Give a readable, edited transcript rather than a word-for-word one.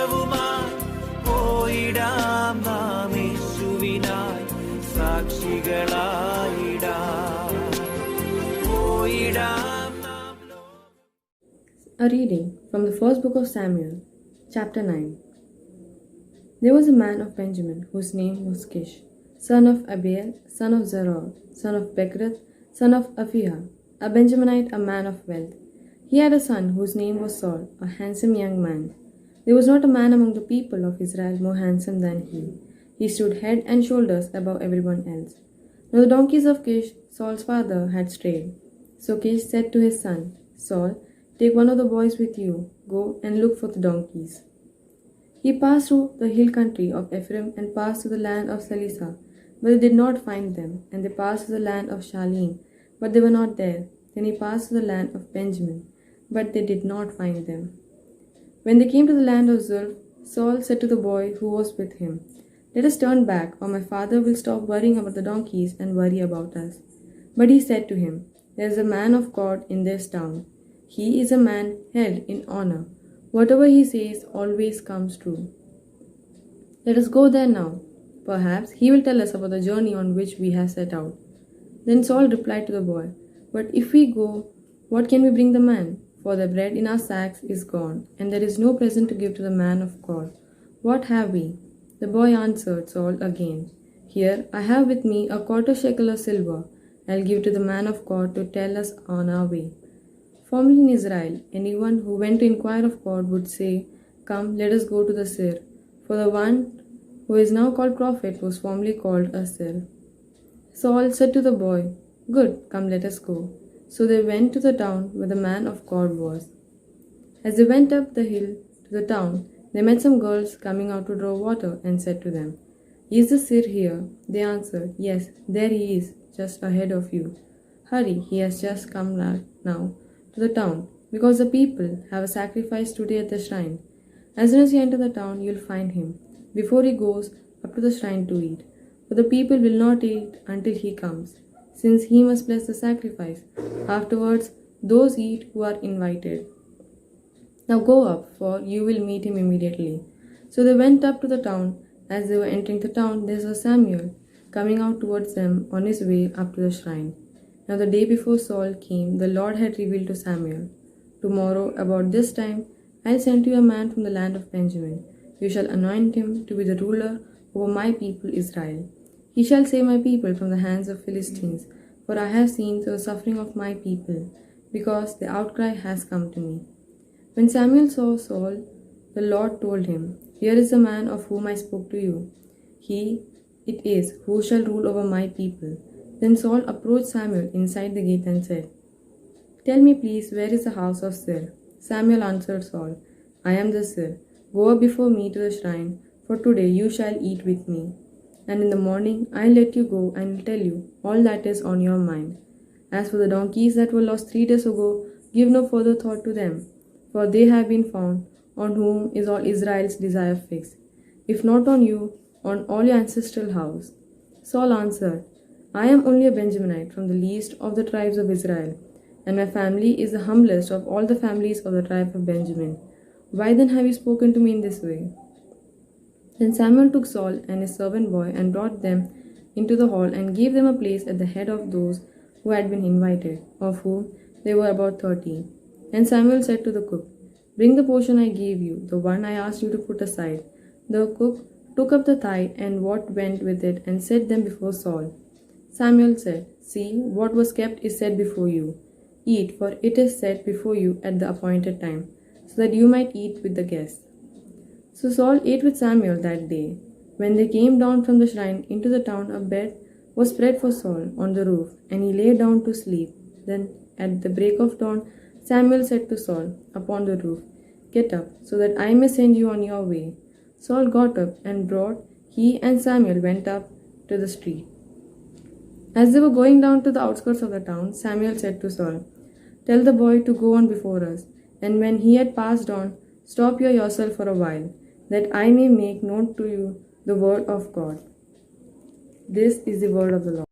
സാക്ഷ്യവുമായി പോയിടാം നാം യേശുവിനായി സാക്ഷികളായിടാം പോയിടാം നാം. A reading from the first book of Samuel, chapter 9. There was a man of Benjamin whose name was Kish, son of Abiel, son of Zeror, son of Bechorath, son of Aphiah, a Benjaminite, a man of wealth. He had a son whose name was Saul, a handsome young man. There was not a man among the people of Israel more handsome than he. He stood head and shoulders above everyone else. Now the donkeys of Kish, Saul's father, had strayed. So Kish said to his son, Saul, take one of the boys with you, go and look for the donkeys. He passed through the hill country of Ephraim and passed to the land of Salisa, but they did not find them, and they passed to the land of Shalim, but they were not there. Then he passed to the land of Benjamin, but they did not find them. When they came to the land of Zuph, Saul said to the boy who was with him, let us turn back, or my father will stop worrying about the donkeys and worry about us. But he said to him, there is a man of God in this town. He is a man held in honor. Whatever he says always comes true. Let us go there now. Perhaps he will tell us about the journey on which we have set out. Then Saul replied to the boy, but if we go, what can we bring the man? For the bread in our sacks is gone, and there is no present to give to the man of God. What have we? The boy answered Saul again, here I have with me a quarter shekel of silver. I'll give to the man of God to tell us on our way. Formerly in Israel, anyone who went to inquire of God would say, come, let us go to the seer. For the one who is now called prophet was formerly called a seer. Saul said to the boy, good, come, let us go. So they went to the town where the man of God was. As they went up the hill to the town, they met some girls coming out to draw water and said to them, is the seer here? They answered, yes, there he is, just ahead of you. Hurry, he has just come now to the town, because the people have a sacrifice today at the shrine. As soon as you enter the town, you will find him, before he goes up to the shrine to eat. For the people will not eat until he comes, since he must bless the sacrifice. Afterwards, those eat who are invited. Now go up, for you will meet him immediately. So they went up to the town. As they were entering the town, they saw Samuel coming out towards them on his way up to the shrine. Now the day before Saul came, the Lord had revealed to Samuel, tomorrow about this time I will send to you a man from the land of Benjamin. You shall anoint him to be the ruler over my people Israel. He shall save my people from the hands of Philistines, for I have seen the suffering of my people, because the outcry has come to me. When Samuel saw Saul, the Lord told him, here is the man of whom I spoke to you. He it is who shall rule over my people. Then Saul approached Samuel inside the gate and said, tell me please, where is the house of Seer? Samuel answered Saul, I am the Seer. Go up before me to the shrine, for today you shall eat with me. And in the morning I will let you go and will tell you all that is on your mind. As for the donkeys that were lost 3 days ago, give no further thought to them, for they have been found, on whom is all Israel's desire fixed, if not on you, on all your ancestral house. Saul answered, I am only a Benjaminite from the least of the tribes of Israel, and my family is the humblest of all the families of the tribe of Benjamin. Why then have you spoken to me in this way? Then Samuel took Saul and his servant boy and brought them into the hall and gave them a place at the head of those who had been invited, of whom there were about 30. And Samuel said to the cook, bring the portion I gave you, the one I asked you to put aside. The cook took up the thigh and what went with it and set them before Saul. Samuel said, see, what was kept is set before you. Eat, for it is set before you at the appointed time, so that you might eat with the guests. So Saul ate with Samuel that day. When they came down from the shrine into the town, a bed was spread for Saul on the roof, and he lay down to sleep. Then at the break of dawn, Samuel said to Saul upon the roof, get up, so that I may send you on your way. Saul got up and he and Samuel went up to the street. As they were going down to the outskirts of the town, Samuel said to Saul, tell the boy to go on before us, and when he had passed on, stop here yourself for a while, that I may make known to you the word of God. This is the word of the Lord.